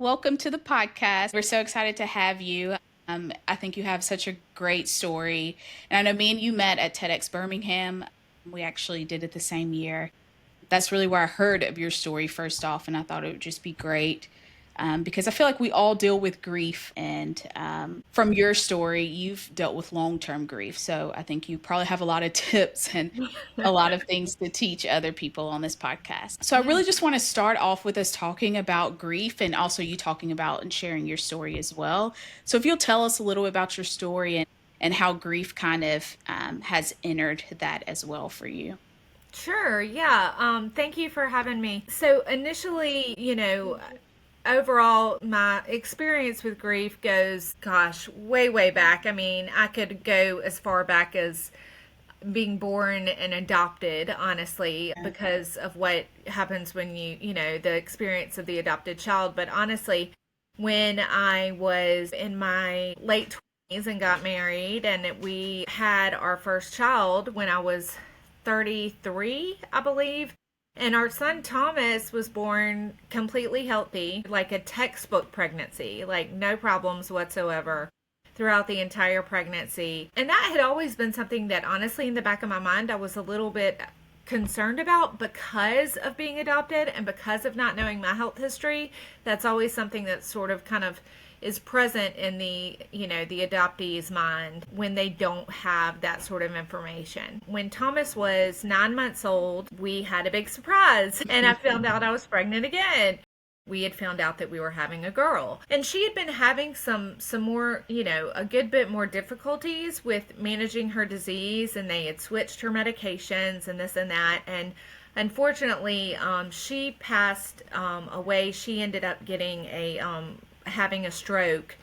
Welcome to the podcast. We're so excited to have you. I think you have such a great story. And I know me and you met at TEDx Birmingham. We actually did it the same year. That's really where I heard of your story first off, and I thought it would just be great because I feel like we all deal with grief. And from your story, you've dealt with long term grief. So I think you probably have a lot of tips and a lot of things to teach other people on this podcast. So I Yeah. really just want to start off with us talking about grief and also you talking about and sharing your story as well. So if you'll tell us a little about your story and how grief kind of has entered that as well for you. Sure. Yeah. Thank you for having me. So initially, overall, my experience with grief goes, gosh, way, way back. I mean, I could go as far back as being born and adopted, honestly, because of what happens when the experience of the adopted child. But honestly, when I was in my late 20s and got married, and we had our first child when I was 33, I believe. And our son Thomas was born completely healthy, like a textbook pregnancy, like no problems whatsoever throughout the entire pregnancy. And that had always been something that, honestly, in the back of my mind, I was a little bit concerned about because of being adopted and because of not knowing my health history. That's always something that sort of kind of is present in the adoptee's mind when they don't have that sort of information. When Thomas was 9 months old, we had a big surprise and I found out I was pregnant again. We had found out that we were having a girl, and she had been having some more, a good bit more difficulties with managing her disease, and they had switched her medications and this and that. And unfortunately, she passed away. She ended up getting having a stroke,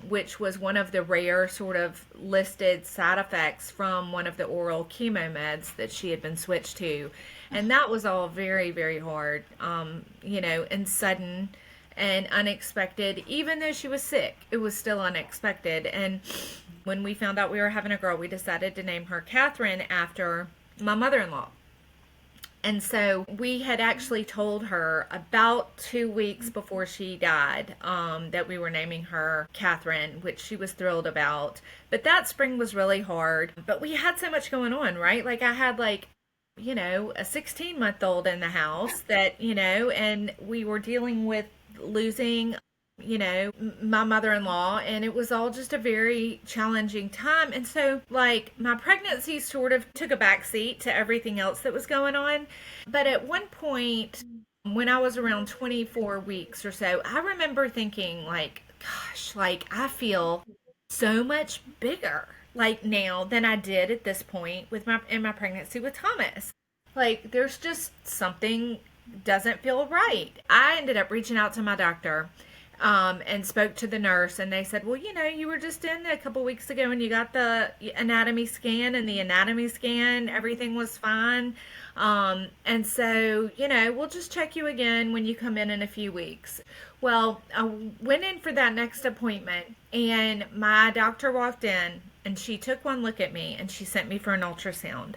which was one of the rare sort of listed side effects from one of the oral chemo meds that she had been switched to. And that was all very, very hard, and sudden and unexpected. Even though she was sick, it was still unexpected. And when we found out we were having a girl, we decided to name her Katherine after my mother in law. And so we had actually told her about 2 weeks before she died that we were naming her Katherine, which she was thrilled about. But that spring was really hard. But we had so much going on, right? Like I had a 16-month-old in the house that, and we were dealing with losing my mother-in-law, and it was all just a very challenging time. And so like my pregnancy sort of took a back seat to everything else that was going on. But at one point when I was around 24 weeks or so, I remember thinking like, gosh, like I feel so much bigger like now than I did at this point with my pregnancy with Thomas. Like there's just something doesn't feel right. I ended up reaching out to my doctor, and spoke to the nurse, and they said, well, you were just in a couple weeks ago and you got the anatomy scan, and the anatomy scan, everything was fine. And so, we'll just check you again when you come in a few weeks. Well, I went in for that next appointment, and my doctor walked in, and she took one look at me, and she sent me for an ultrasound.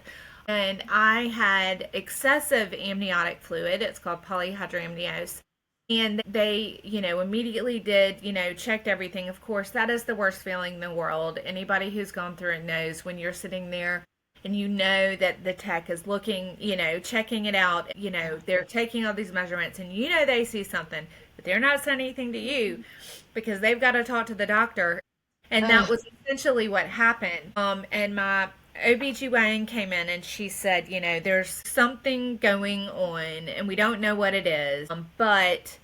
And I had excessive amniotic fluid. It's called polyhydramnios. And they, immediately did, checked everything. Of course, that is the worst feeling in the world. Anybody who's gone through it knows when you're sitting there and you know that the tech is looking, checking it out, they're taking all these measurements, and they see something, but they're not saying anything to you because they've got to talk to the doctor. And that was essentially what happened. And my OBGYN came in and she said, there's something going on and we don't know what it is, but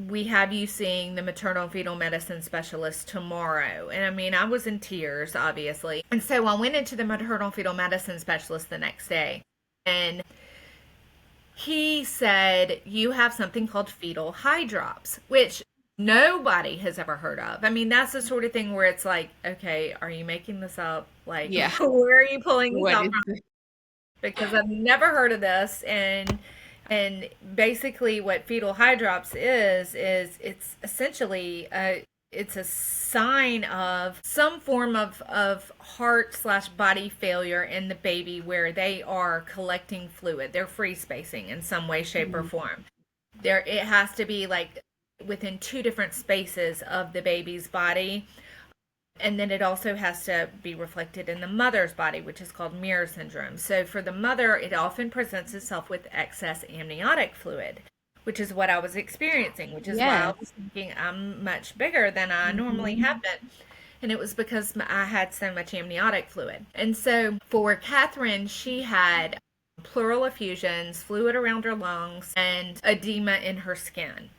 we have you seeing the maternal fetal medicine specialist tomorrow. And I mean, I was in tears, obviously. And so I went into the maternal fetal medicine specialist the next day, and he said, you have something called fetal hydrops, which nobody has ever heard of. I mean, that's the sort of thing where it's like, okay, are you making this up? Like, Yeah. where are you pulling this What out is from? Because I've never heard of this. And basically what fetal hydrops is it's essentially it's a sign of some form of heart slash body failure in the baby where they are collecting fluid. They're free spacing in some way, shape, or form. There, it has to be like within two different spaces of the baby's body. And then it also has to be reflected in the mother's body, which is called mirror syndrome. So for the mother, it often presents itself with excess amniotic fluid, which is what I was experiencing, which is why I was Yes. thinking I'm much bigger than I normally Hmm. have been. And it was because I had so much amniotic fluid. And so for Katherine, she had pleural effusions, fluid around her lungs, and edema in her skin.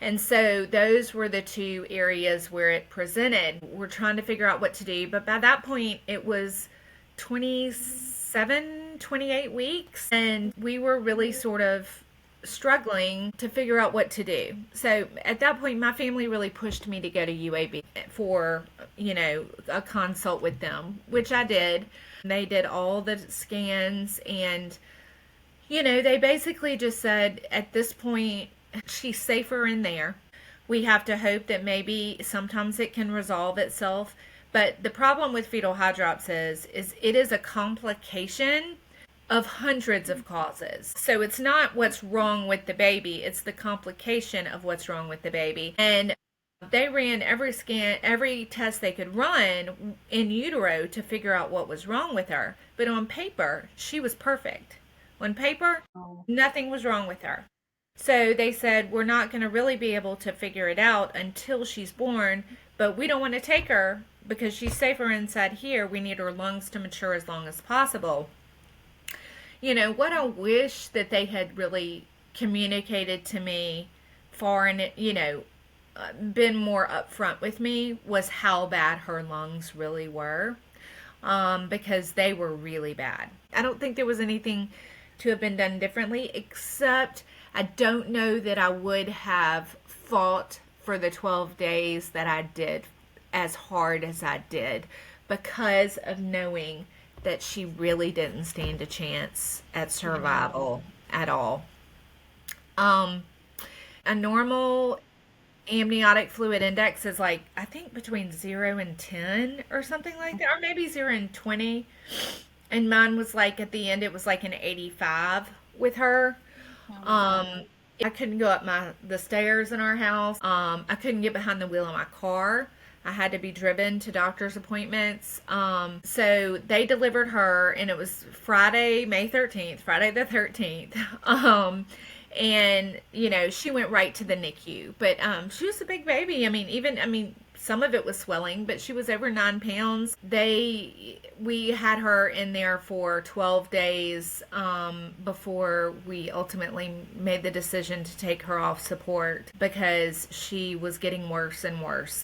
And so those were the two areas where it presented. We're trying to figure out what to do. But by that point, it was 27, 28 weeks. And we were really sort of struggling to figure out what to do. So at that point, my family really pushed me to go to UAB for, a consult with them, which I did. They did all the scans and, they basically just said at this point, she's safer in there. We have to hope that maybe sometimes it can resolve itself. But the problem with fetal hydrops is it is a complication of hundreds of causes. So it's not what's wrong with the baby, it's the complication of what's wrong with the baby. And they ran every scan, every test they could run in utero to figure out what was wrong with her. But on paper, she was perfect. On paper, Oh. nothing was wrong with her. So they said, we're not going to really be able to figure it out until she's born, but we don't want to take her because she's safer inside here. We need her lungs to mature as long as possible. What I wish that they had really communicated to me far and, been more upfront with me was how bad her lungs really were, because they were really bad. I don't think there was anything to have been done differently, except I don't know that I would have fought for the 12 days that I did as hard as I did because of knowing that she really didn't stand a chance at Yeah. survival at all. Um, a normal amniotic fluid index is like, I think between 0 and 10 or something like that, or maybe 0 and 20. And mine was like at the end, it was like an 85 with her. Oh my Um, God. I couldn't go up the stairs in our house. I couldn't get behind the wheel of my car. I had to be driven to doctor's appointments. So they delivered her, and it was Friday, May 13th, Friday the 13th. And she went right to the NICU. But she was a big baby. Some of it was swelling, but she was over 9 pounds. We had her in there for 12 days before we ultimately made the decision to take her off support because she was getting worse and worse.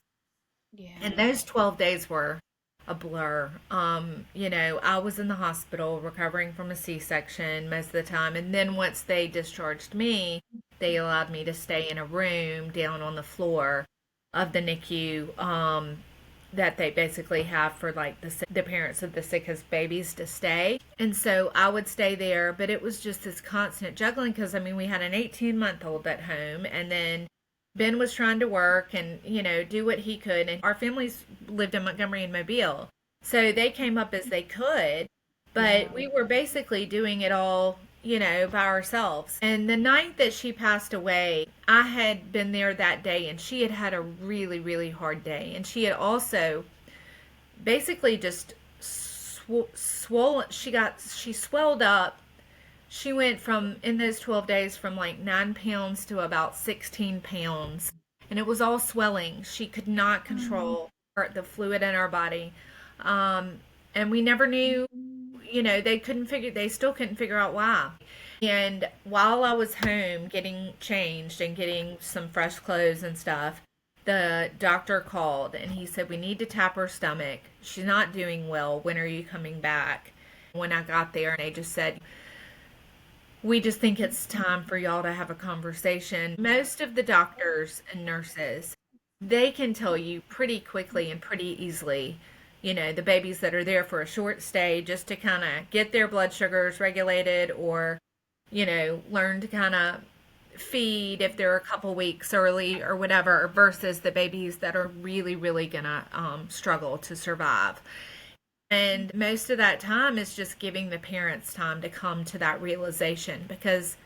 And Yeah. those 12 days were a blur. I was in the hospital recovering from a C-section most of the time. And then once they discharged me, they allowed me to stay in a room down on the floor of the NICU, that they basically have for like the parents of the sickest babies to stay. And so I would stay there, but it was just this constant juggling because we had an 18-month-old at home, and then Ben was trying to work and, do what he could. And our families lived in Montgomery and Mobile. So they came up as they could, but Yeah. we were basically doing it all, by ourselves. And the night that she passed away, I had been there that day and she had had a really, really hard day. And she had also basically just swollen. She swelled up. She went from, in those 12 days, from like 9 pounds to about 16 pounds. And it was all swelling. She could not Mm. control the fluid in her body. And we never knew, they still couldn't figure out why. And while I was home getting changed and getting some fresh clothes and stuff, the doctor called and he said, we need to tap her stomach. She's not doing well. When are you coming back? When I got there, and they just said, we just think it's time for y'all to have a conversation. Most of the doctors and nurses, they can tell you pretty quickly and pretty easily, the babies that are there for a short stay just to kind of get their blood sugars regulated or, learn to kind of feed if they're a couple weeks early or whatever, versus the babies that are really, really gonna struggle to survive. And most of that time is just giving the parents time to come to that realization because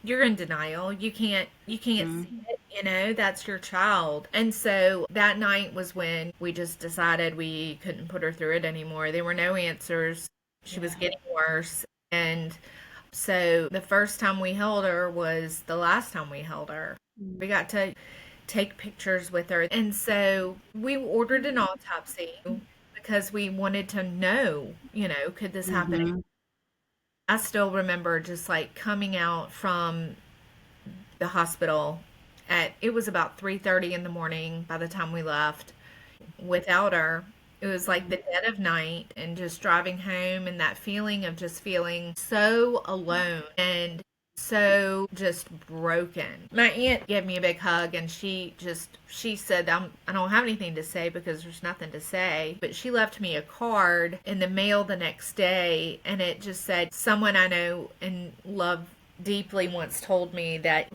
you're in denial. You can't Mm. see it. That's your child. And so that night was when we just decided we couldn't put her through it anymore. There were no answers. She was Yeah. getting worse. And so the first time we held her was the last time we held her. Mm. We got to take pictures with her. And so we ordered an autopsy because we wanted to know, could this happen? Mhm. I still remember just like coming out from the hospital at it was about 3:30 in the morning by the time we left without her. It was like the dead of night and just driving home and that feeling of just feeling so alone and so just broken. My aunt gave me a big hug and she said I don't have anything to say because there's nothing to say, but she left me a card in the mail the next day and it just said someone I know and love deeply once told me that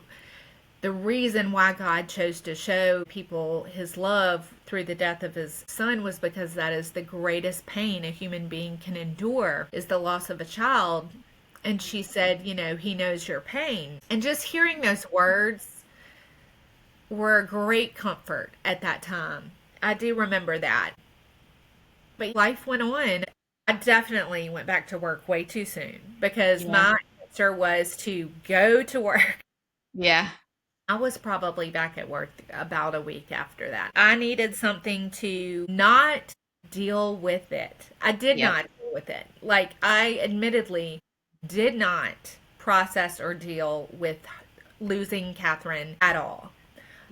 the reason why God chose to show people his love through the death of his son was because that is the greatest pain a human being can endure is the loss of a child. And she said, he knows your pain. And just hearing those words were a great comfort at that time. I do remember that. But life went on. I definitely went back to work way too soon because Yeah. my answer was to go to work. Yeah. I was probably back at work about a week after that. I needed something to not deal with it. I did Yep. not deal with it. Like, I admittedly did not process or deal with losing Catherine at all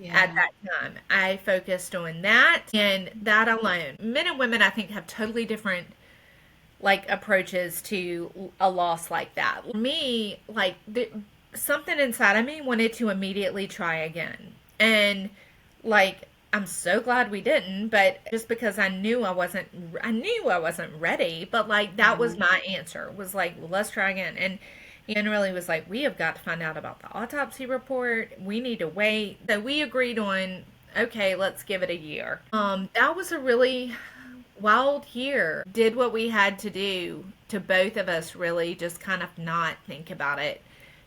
at Yeah. that time. I focused on that and that alone. Men and women, I think, have totally different like approaches to a loss like that. Me, like something inside of me wanted to immediately try again. And like I'm so glad we didn't, but just because I knew I wasn't ready, but like that was Yeah. my answer. Was like, well, let's try again. And Ian really was like, we have got to find out about the autopsy report. We need to wait. So we agreed on, okay, let's give it a year. That was a really wild year. Did what we had to do to both of us really just kind of not think about it,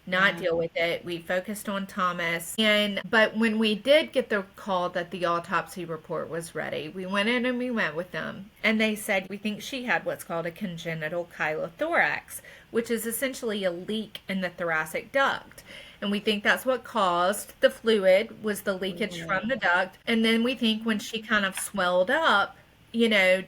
not Yeah. deal with it. We focused on Thomas. And but when we did get the call that the autopsy report was ready, we went in and we met with them and they said we think she had what's called a congenital chylothorax, which is essentially a leak in the thoracic duct. And we think that's what caused the fluid was the leakage Fluid. from the duct. And then we think when she kind of swelled up, you know,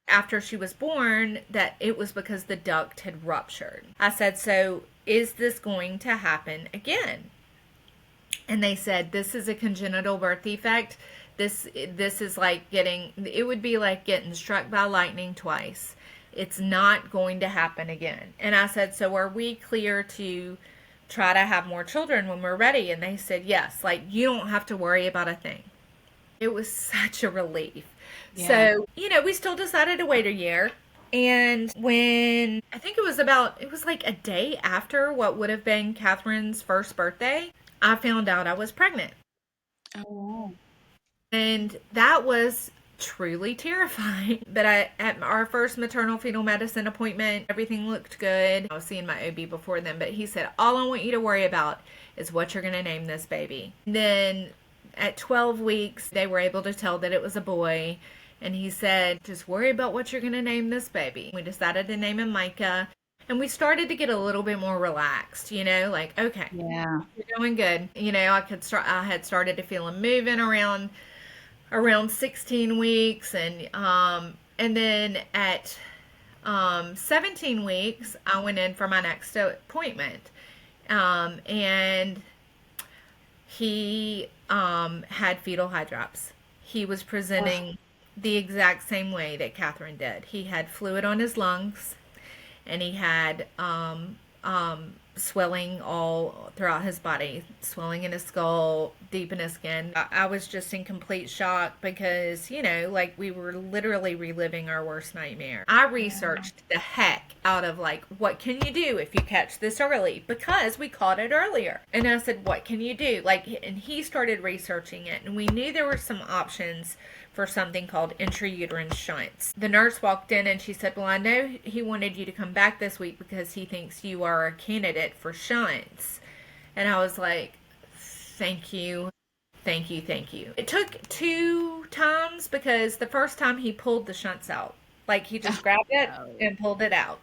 after she was born, that it was because the duct had ruptured. I said, so is this going to happen again? And they said, this is a congenital birth defect. This is like it would be like getting struck by lightning twice. It's not going to happen again. And I said, so are we clear to try to have more children when we're ready? And they said, yes, like you don't have to worry about a thing. It was such a relief. Yeah. So, we still decided to wait a year. And when I think it was like a day after what would have been Catherine's first birthday, I found out I was pregnant. Oh, wow. And that was truly terrifying. But at our first maternal fetal medicine appointment, everything looked good. I was seeing my OB before then, but he said, all I want you to worry about is what you're going to name this baby. And then at 12 weeks, they were able to tell that it was a boy. And he said, just worry about what you're going to name this baby. We decided to name him Micah. And we started to get a little bit more relaxed, like, okay, Yeah. you're doing good. I had started to feel him moving around 16 weeks and then at 17 weeks I went in for my next appointment and he had fetal hydrops. He was Ugh. presenting the exact same way that Catherine did. He had fluid on his lungs and he had swelling all throughout his body, swelling in his skull, deep in his skin. I was just in complete shock because, like we were literally reliving our worst nightmare. I Yeah. researched the heck out of like, what can you do if you catch this early? Because we caught it earlier. And I said, what can you do? Like, and he started researching it and we knew there were some options for something called intrauterine shunts. The nurse walked in and she said, well, I know he wanted you to come back this week because he thinks you are a candidate for shunts. And I was like, thank you. Thank you, thank you. It took 2 times because the first time he pulled the shunts out. Like he just grabbed it Oh, and pulled it out.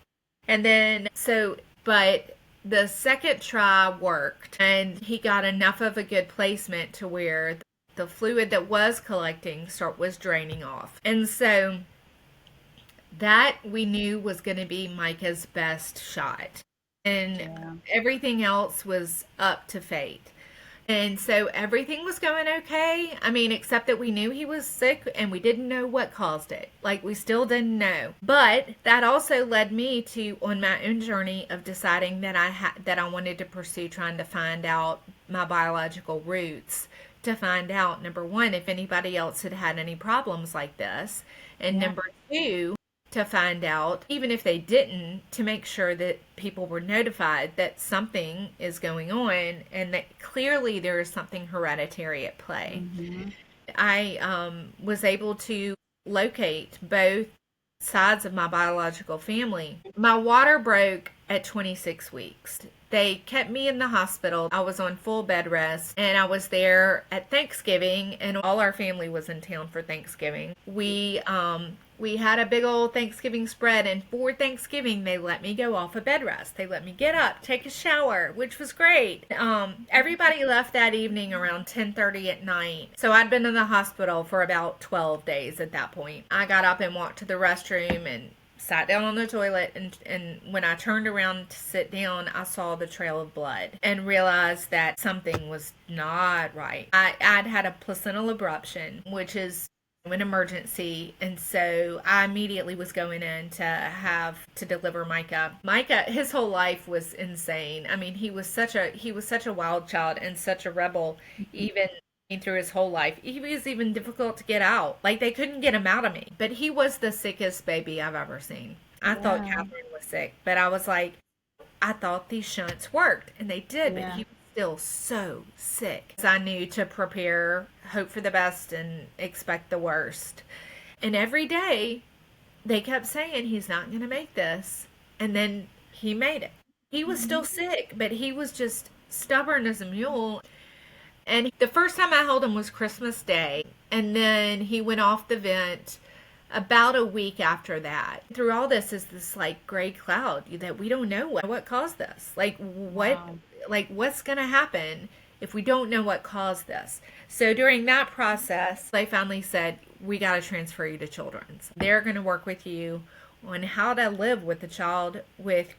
And then, but the second try worked and he got enough of a good placement to where the fluid that was collecting was draining off. And so that we knew was going to be Micah's best shot. And yeah. everything else was up to fate. And so everything was going okay. I mean, except that we knew he was sick and we didn't know what caused it. Like, we still didn't know. But that also led me to on my own journey of deciding that I wanted to pursue trying to find out my biological roots, to find out, number one, if anybody else had had any problems like this, and Yeah. number two, to find out, even if they didn't, to make sure that people were notified that something is going on and that clearly there is something hereditary at play. Hmm. I was able to locate both sides of my biological family. My water broke at 26 weeks. They kept me in the hospital. I was on full bed rest and I was there at Thanksgiving and all our family was in town for Thanksgiving. We had a big old Thanksgiving spread, and for Thanksgiving they let me go off of bed rest. They let me get up, take a shower, which was great. Everybody left that evening around 10:30 at night. So I'd been in the hospital for about 12 days at that point. I got up and walked to the restroom and sat down on the toilet, and when I turned around to sit down, I saw the trail of blood and realized that something was not right. I'd had a placental abruption, which is an emergency, and so I immediately was going in to deliver Micah. Micah, his whole life was insane. I mean, he was such a wild child and such a rebel, even through his whole life. He was even difficult to get out. Like they couldn't get him out of me. But he was the sickest baby I've ever seen. I thought Yeah. Katherine was sick, but I was like, I thought these shunts worked, and they did, but Yeah. he was still so sick. So I knew to prepare, hope for the best, and expect the worst. And every day, they kept saying, he's not going to make this. And then he made it. He was still sick, but he was just stubborn as a mule. And the first time I held him was Christmas Day. And then he went off the vent about a week after that. Through all this is this like gray cloud that we don't know what caused this. Wow. What's going to happen if we don't know what caused this? So during that process, they finally said, we got to transfer you to Children's. They're going to work with you on how to live with a child with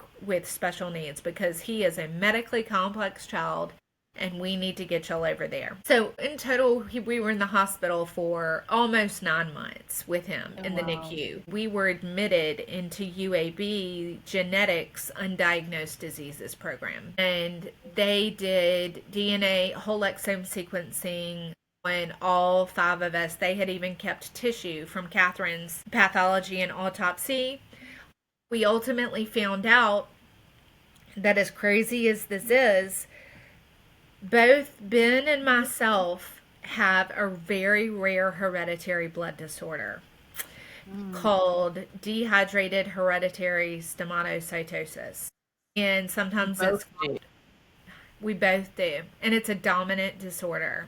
special needs, because he is a medically complex child and we need to get y'all over there. So in total, we were in the hospital for almost 9 months with him Oh, in the wow. NICU. We were admitted into UAB Genetics Undiagnosed Diseases program, and they did DNA whole exome sequencing on all 5 of us. They had even kept tissue from Katherine's pathology and autopsy. We ultimately found out that, as crazy as this is, both Ben and myself have a very rare hereditary blood disorder Mm. called dehydrated hereditary stomatocytosis. And You sometimes both do. we both do. And it's a dominant disorder.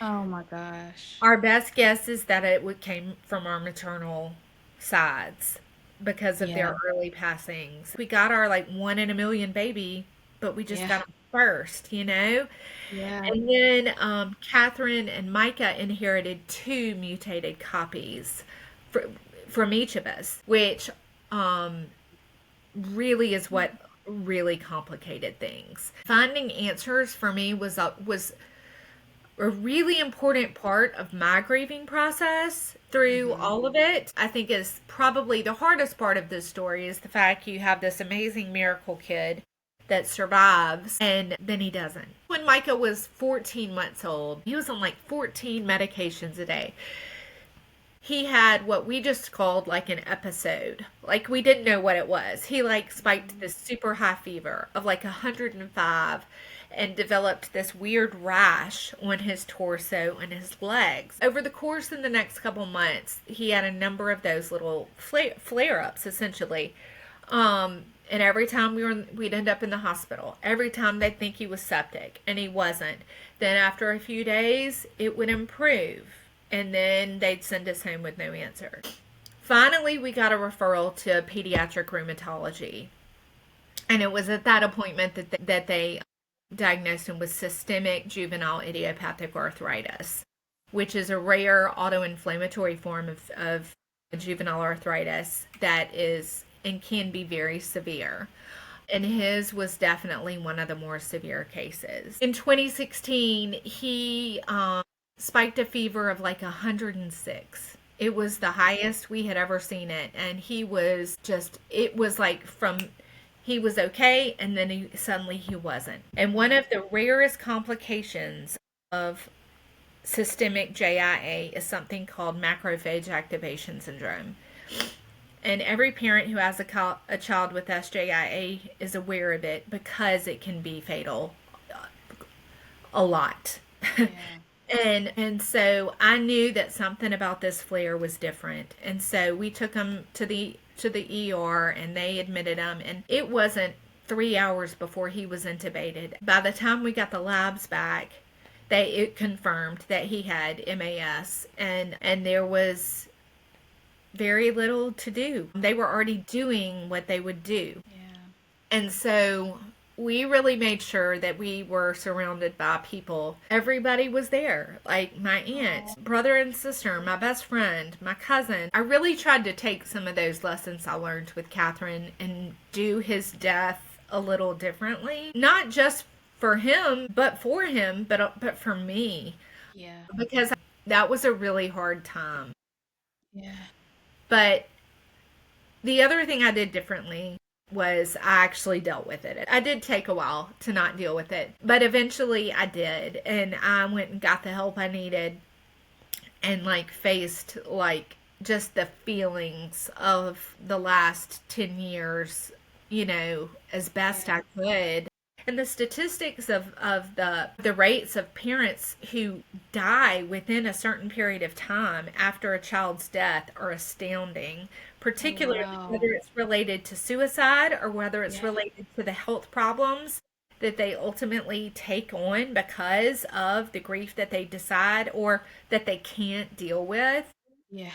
Oh my gosh. Our best guess is that came from our maternal sides because of Yeah. their early passings. We got our like 1 in a million baby, but we just Yeah. got them first, you know? Yeah. And then Katherine and Micah inherited 2 mutated copies fr- from each of us, which um, really is what really complicated things. Finding answers for me was a really important part of my grieving process through Hmm. all of it. I think is probably the hardest part of this story is the fact you have this amazing miracle kid that survives and then he doesn't. When Micah was 14 months old, he was on like 14 medications a day. He had what we just called like an episode. Like we didn't know what it was. He like spiked this super high fever of like 105 and developed this weird rash on his torso and his legs. Over the course of the next couple months, he had a number of those little flare ups essentially. And every time we'd end up in the hospital. Every time they'd think he was septic, and he wasn't. Then after a few days, it would improve, and then they'd send us home with no answer. Finally, we got a referral to pediatric rheumatology, and it was at that appointment that they diagnosed him with systemic juvenile idiopathic arthritis, which is a rare autoinflammatory form of juvenile arthritis that is and can be very severe. And his was definitely one of the more severe cases. In 2016, he spiked a fever of like 106. It was the highest we had ever seen it. And he was just, it was like from, he was okay, and then suddenly he wasn't. And one of the rarest complications of systemic JIA is something called macrophage activation syndrome. And every parent who has a child with SJIA is aware of it because it can be fatal a lot. Yeah. And so I knew that something about this flare was different. And so we took him to the ER, and they admitted him, and it wasn't 3 hours before he was intubated. By the time we got the labs back, it confirmed that he had MAS, and there was very little to do. They were already doing what they would do. Yeah. And so we really made sure that we were surrounded by people. Everybody was there, like my aunt, brother and sister, my best friend, my cousin. I really tried to take some of those lessons I learned with Katherine and do his death a little differently. Not just for him, but for him, but for me. Yeah. Because that was a really hard time. Yeah. But the other thing I did differently was I actually dealt with it. I did take a while to not deal with it, but eventually I did, and I went and got the help I needed, and like faced like just the feelings of the last 10 years, as best I could. And the statistics of the rates of parents who die within a certain period of time after a child's death are astounding, particularly whether it's related to suicide or whether it's related to the health problems that they ultimately take on because of the grief that they decide or that they can't deal with. Yeah.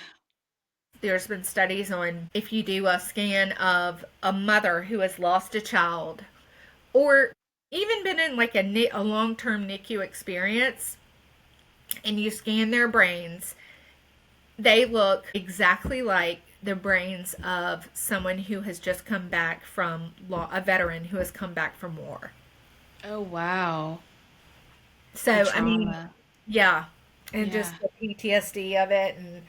There's been studies on if you do a scan of a mother who has lost a child or even been in like a long-term NICU experience, and you scan their brains, they look exactly like the brains of someone who has just come back from a veteran who has come back from war. Oh, wow. So, I mean, yeah. And just the PTSD of it and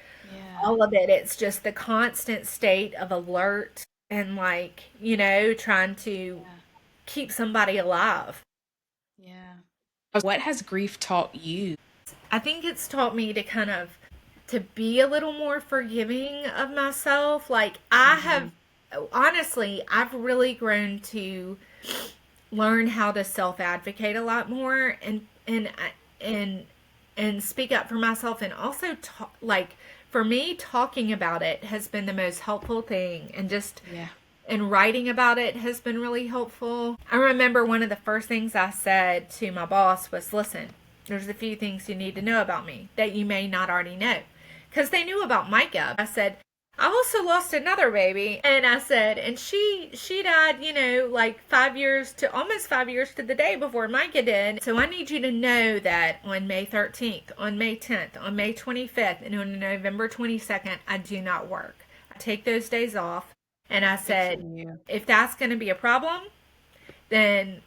all of it. It's just the constant state of alert and like, trying to keep somebody alive. Yeah. What has grief taught you? I think it's taught me to be a little more forgiving of myself. Like I have, honestly, I've really grown to learn how to self-advocate a lot more and speak up for myself, and also like for me, talking about it has been the most helpful thing, and just and writing about it has been really helpful. I remember one of the first things I said to my boss was, listen, there's a few things you need to know about me that you may not already know. Because they knew about Micah. I said, I also lost another baby. And I said, and she died, like almost 5 years to the day before Micah did. So I need you to know that on May 13th, on May 10th, on May 25th, and on November 22nd, I do not work. I take those days off. And I said, if that's going to be a problem, then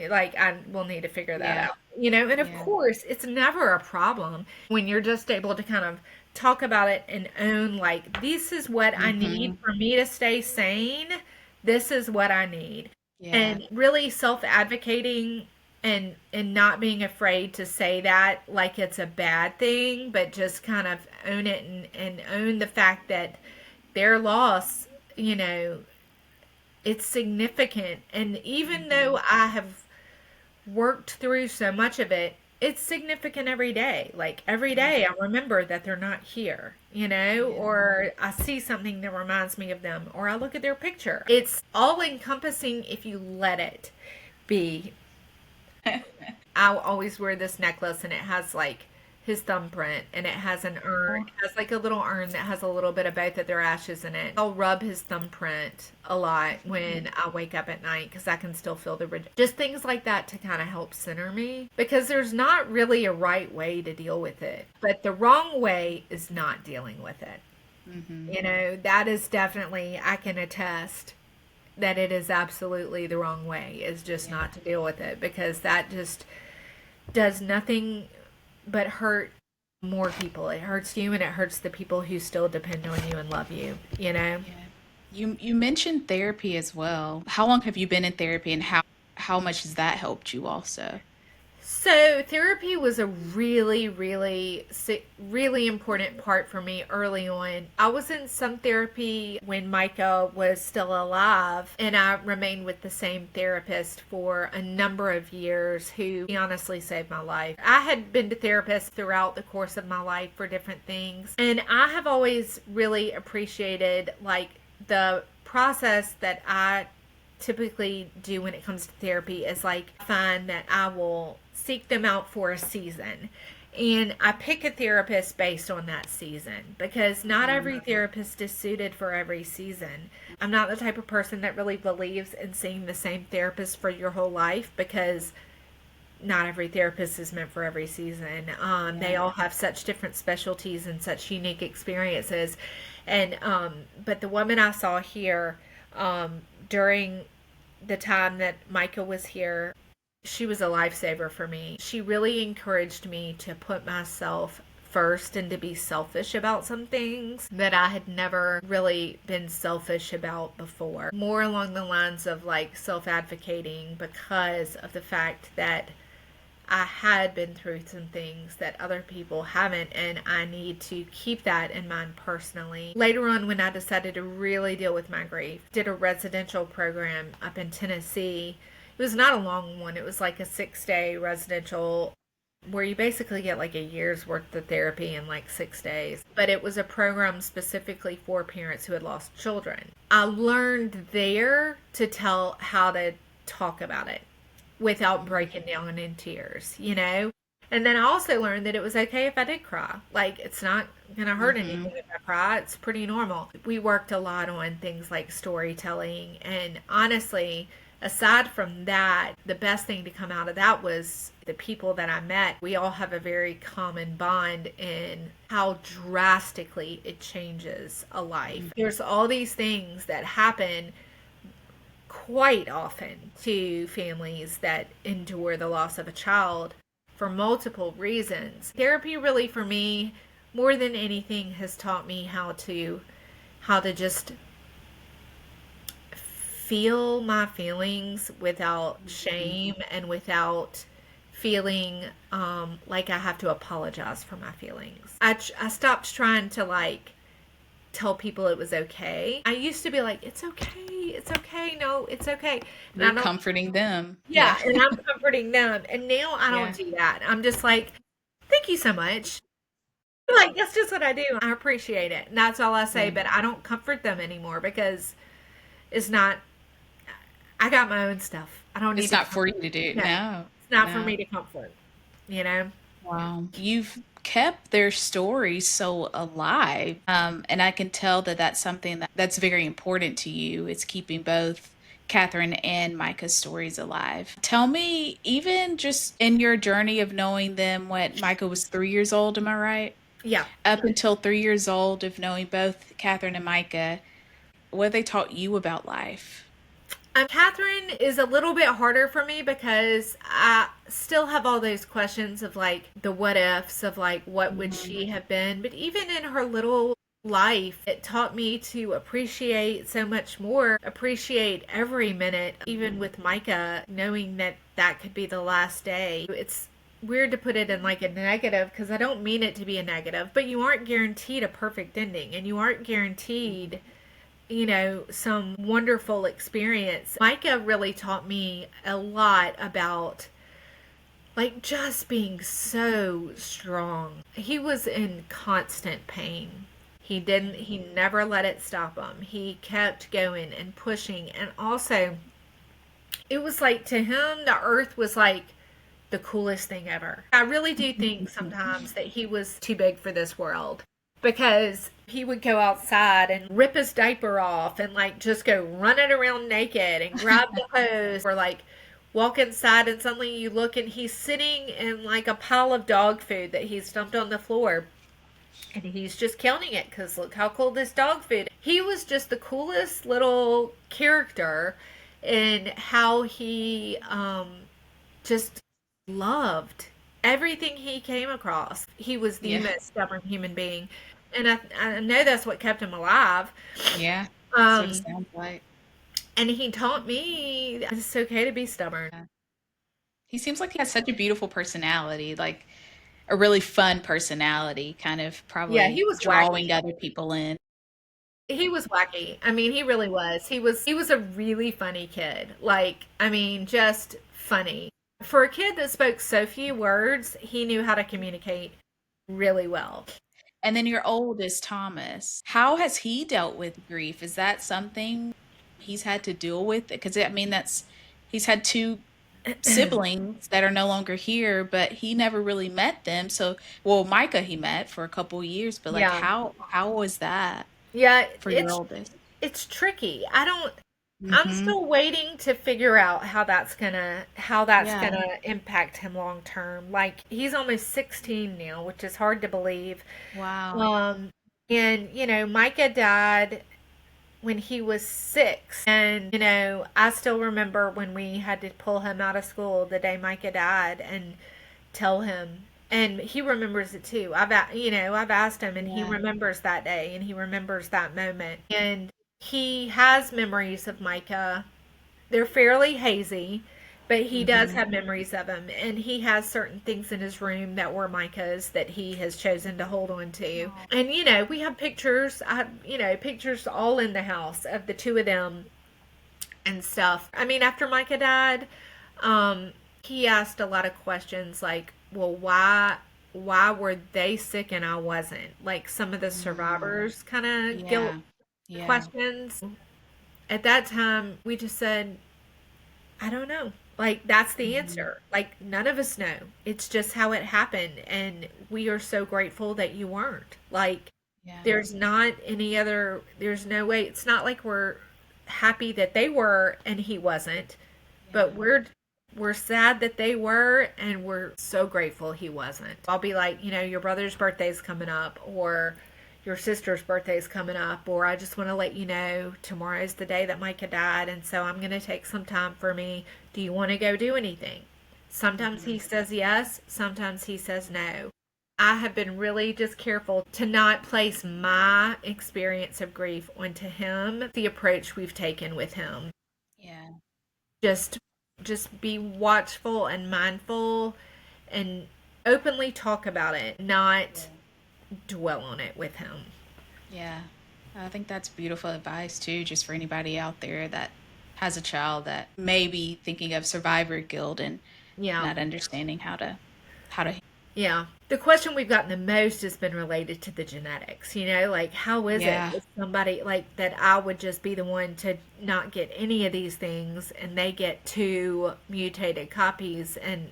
like I will need to figure that out. And of course, it's never a problem when you're just able to kind of talk about it and own, like, this is what I need for me to stay sane. This is what I need. And really self-advocating and not being afraid to say that like it's a bad thing, but just kind of own it and own the fact that their loss, it's significant. And even though I have worked through so much of it, it's significant every day. Like every day I remember that they're not here, Yeah. or I see something that reminds me of them, or I look at their picture. It's all encompassing if you let it be. I always wear this necklace and it has like his thumbprint and it has an urn. Oh, It has like a little urn that has a little bit of both of their ashes in it. I'll rub his thumbprint a lot when I wake up at night because I can still feel the just things like that to kind of help center me because there's not really a right way to deal with it. But the wrong way is not dealing with it. mm-hmm. That is definitely, I can attest that it is absolutely the wrong way is just Yeah. not to deal with it because that just does nothing but hurt more people. It hurts you and it hurts the people who still depend on you and love you. Yeah. You mentioned therapy as well. How long have you been in therapy and how much has that helped you also? So, therapy was a really, really, really important part for me early on. I was in some therapy when Micah was still alive, and I remained with the same therapist for a number of years who honestly saved my life. I had been to therapists throughout the course of my life for different things, and I have always really appreciated like the process that I typically do when it comes to therapy is like find that I will seek them out for a season. And I pick a therapist based on that season because not every therapist is suited for every season. I'm not the type of person that really believes in seeing the same therapist for your whole life because not every therapist is meant for every season. They Yeah. all have such different specialties and such unique experiences. And but the woman I saw here during the time that Micah was here, she was a lifesaver for me. She really encouraged me to put myself first and to be selfish about some things that I had never really been selfish about before. More along the lines of like self advocating because of the fact that I had been through some things that other people haven't, and I need to keep that in mind personally. Later on, when I decided to really deal with my grief, did a residential program up in Tennessee. It was not a long one, it was like a 6-day residential where you basically get like a year's worth of therapy in like 6 days. But it was a program specifically for parents who had lost children. I learned there to tell how to talk about it without breaking down in tears. And then I also learned that it was okay if I did cry. Like, it's not going to hurt Mm-hmm. anything if I cry. It's pretty normal. We worked a lot on things like storytelling. And honestly, aside from that, the best thing to come out of that was the people that I met. We all have a very common bond in how drastically it changes a life. There's all these things that happen quite often to families that endure the loss of a child for multiple reasons. Therapy really for me more than anything has taught me how to just feel my feelings without shame and without feeling like I have to apologize for my feelings. I stopped trying to like tell people it was okay. I used to be like, it's okay, no, it's okay. And You're I don't, comforting them. yeah, Yeah. and I'm comforting them. And now I don't Yeah. do that. I'm just like, thank you so much. Like, that's just what I do. I appreciate it. And that's all I say, Yeah. but I don't comfort them anymore because it's not, I got my own stuff. I don't need It's to not for comfort. you to do. No, No. it's not for No. me to comfort, you know? Wow. You've kept their stories so alive. And I can tell that that's something that's very important to you. It's keeping both Catherine and Micah's stories alive. Tell me, even just in your journey of knowing them, what Micah was 3 years old, am I right? Yeah. Up until 3 years old of knowing both Catherine and Micah, what they taught you about life. Catherine is a little bit harder for me because I still have all those questions of like the what ifs of like what would Mhm. she have been. But even in her little life, it taught me to appreciate so much more, appreciate every minute, even with Micah, knowing that that could be the last day. It's weird to put it in like a negative because I don't mean it to be a negative, but you aren't guaranteed a perfect ending and you aren't guaranteed some wonderful experience. Micah really taught me a lot about like just being so strong. He was in constant pain. He never let it stop him. He kept going and pushing. And also, it was like to him, the earth was like the coolest thing ever. I really do think sometimes that he was too big for this world because he would go outside and rip his diaper off and like just go running around naked and grab the hose or like walk inside and suddenly you look and he's sitting in like a pile of dog food that he's dumped on the floor and he's just counting it because look how cool this dog food. He was just the coolest little character in how he just loved everything he came across. He was the Yeah. most stubborn human being. And I know that's what kept him alive. Yeah. That's what it Um, sounds like. and he taught me it's okay to be stubborn. Yeah. He seems like he has such a beautiful personality, like a really fun personality, kind of Yeah, probably he was drawing wacky. other people in. He was wacky. I mean, he really was. He was a really funny kid. Like, I mean, just funny. For a kid that spoke so few words, he knew how to communicate really well. And then your oldest, Thomas, how has he dealt with grief? Is that something he's had to deal with? Because I mean, that's he's had two siblings that are no longer here, but he never really met them. So, well, Micah he met for a couple years, but like Yeah. how was that Yeah, for your oldest? it's tricky. I don't I'm Mhm. still waiting to figure out how that's Yeah. gonna impact him long term. Like he's almost 16 now, which is hard to believe. Wow. Um and Micah died when he was 6. And I still remember when we had to pull him out of school the day Micah died and tell him, and he remembers it too. I've asked him and he Yeah. remembers that day and he remembers that moment. And he has memories of Micah. They're fairly hazy, but he does Mhm. have memories of him, and he has certain things in his room that were Micah's that he has chosen to hold on to. Oh. And we have pictures. Pictures all in the house of the two of them and stuff. I mean, after Micah died, um, he asked a lot of questions like, "Well, why were they sick and I wasn't?" Like some of the Mm. survivors kind of guilt Yeah. Yeah. questions. At that time, we just said, I don't know. Like, that's the Mhm. answer. Like, none of us know. It's just how it happened. And we are so grateful that you weren't. Like, Yeah. there's no way. It's not like we're happy that they were and he wasn't, but Yeah. we're sad that they were and we're so grateful he wasn't. I'll be like, your brother's birthday's coming up or your sister's birthday's coming up, or I just want to let you know tomorrow's the day that Micah died, and so I'm going to take some time for me. Do you want to go do anything? Sometimes he Mhm. says yes, sometimes he says no. I have been really just careful to not place my experience of grief onto him, the approach we've taken with him. Yeah. Just just be watchful and mindful and openly talk about it, not Yeah. dwell on it with him. Yeah. I think that's beautiful advice too, just for anybody out there that has a child that may be thinking of survivor guilt and Yeah. not understanding how to. Yeah. The question we've gotten the most has been related to the genetics. Like how is it Yeah. with somebody like that I would just be the one to not get any of these things and they get two mutated copies, and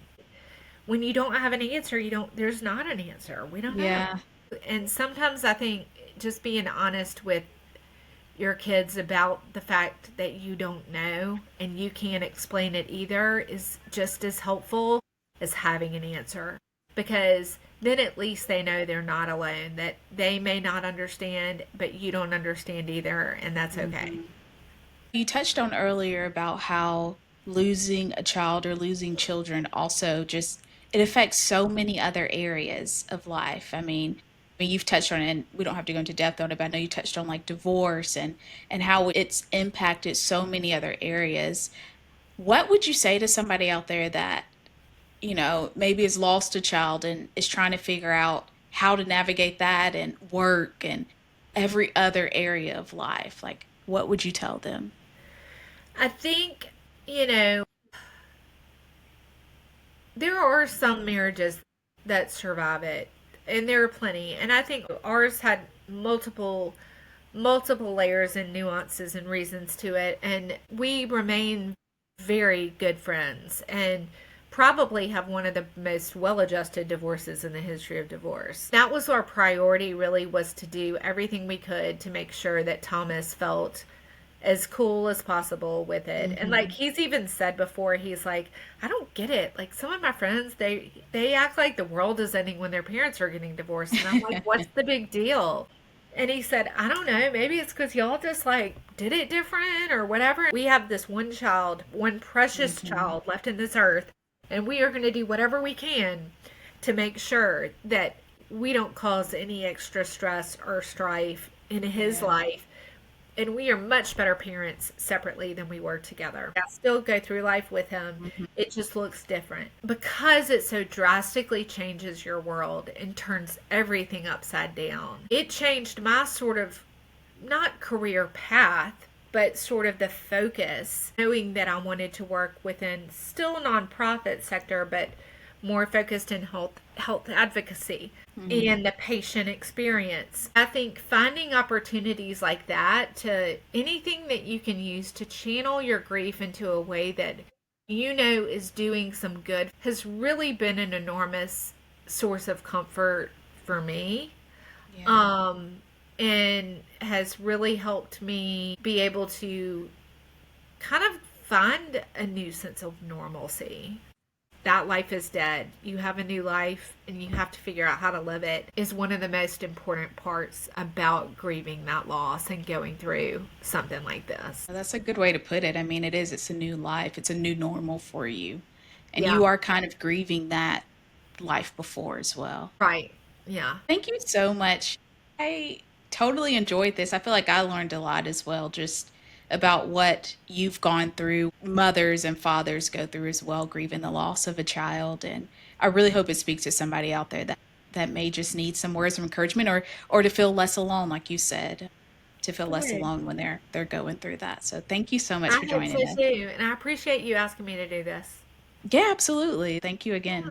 when you don't have an answer, there's not an answer. We don't know. Yeah. And sometimes I think just being honest with your kids about the fact that you don't know and you can't explain it either is just as helpful as having an answer, because then at least they know they're not alone, that they may not understand but you don't understand either, and that's okay. Mhm. You touched on earlier about how losing a child or losing children also just it affects so many other areas of life. I mean, you've touched on it, and we don't have to go into depth on it, but I know you touched on like divorce and how it's impacted so many other areas. What would you say to somebody out there that, maybe has lost a child and is trying to figure out how to navigate that and work and every other area of life? Like, what would you tell them? I think, you know there are some marriages that survive it, and there are plenty. And I think ours had multiple layers and nuances and reasons to it, and we remain very good friends and probably have one of the most well-adjusted divorces in the history of divorce. That was our priority, really, was to do everything we could to make sure that Thomas felt as cool as possible with it. And like Hmm. he's even said before, he's like, I don't get it. Like some of my friends, they act like the world is ending when their parents are getting divorced. And I'm like, what's the big deal? And he said, I don't know, maybe it's because y'all just like did it different or whatever. We have this one child, one precious Hmm. child left in this earth, and we are going to do whatever we can to make sure that we don't cause any extra stress or strife in his Yeah. life, and we are much better parents separately than we were together. I still go through life with him. Hmm. It just looks different because it so drastically changes your world and turns everything upside down. It changed my sort of not career path, but sort of the focus, knowing that I wanted to work within still a nonprofit sector, but more focused in health advocacy Hmm. and the patient experience. I think finding opportunities like that, to anything that you can use to channel your grief into a way that you know is doing some good, has really been an enormous source of comfort for me. Yeah. Um, and has really helped me be able to kind of find a new sense of normalcy. That life is dead. You have a new life and you have to figure out how to live it, is one of the most important parts about grieving that loss and going through something like this. That's a good way to put it. I mean, it is. It's a new life. It's a new normal for you. And Yeah, you are kind of grieving that life before as well. right. Yeah. Thank you so much. I totally enjoyed this. I feel like I learned a lot as well, just about what you've gone through. Mothers and fathers go through as well, grieving the loss of a child. And I really hope it speaks to somebody out there that may just need some words of encouragement, or to feel less alone, like you said, to feel less Good. alone when they're going through that. So thank you so much I for hope so joining us. too. And I appreciate you asking me to do this. Yeah, absolutely. Thank you again.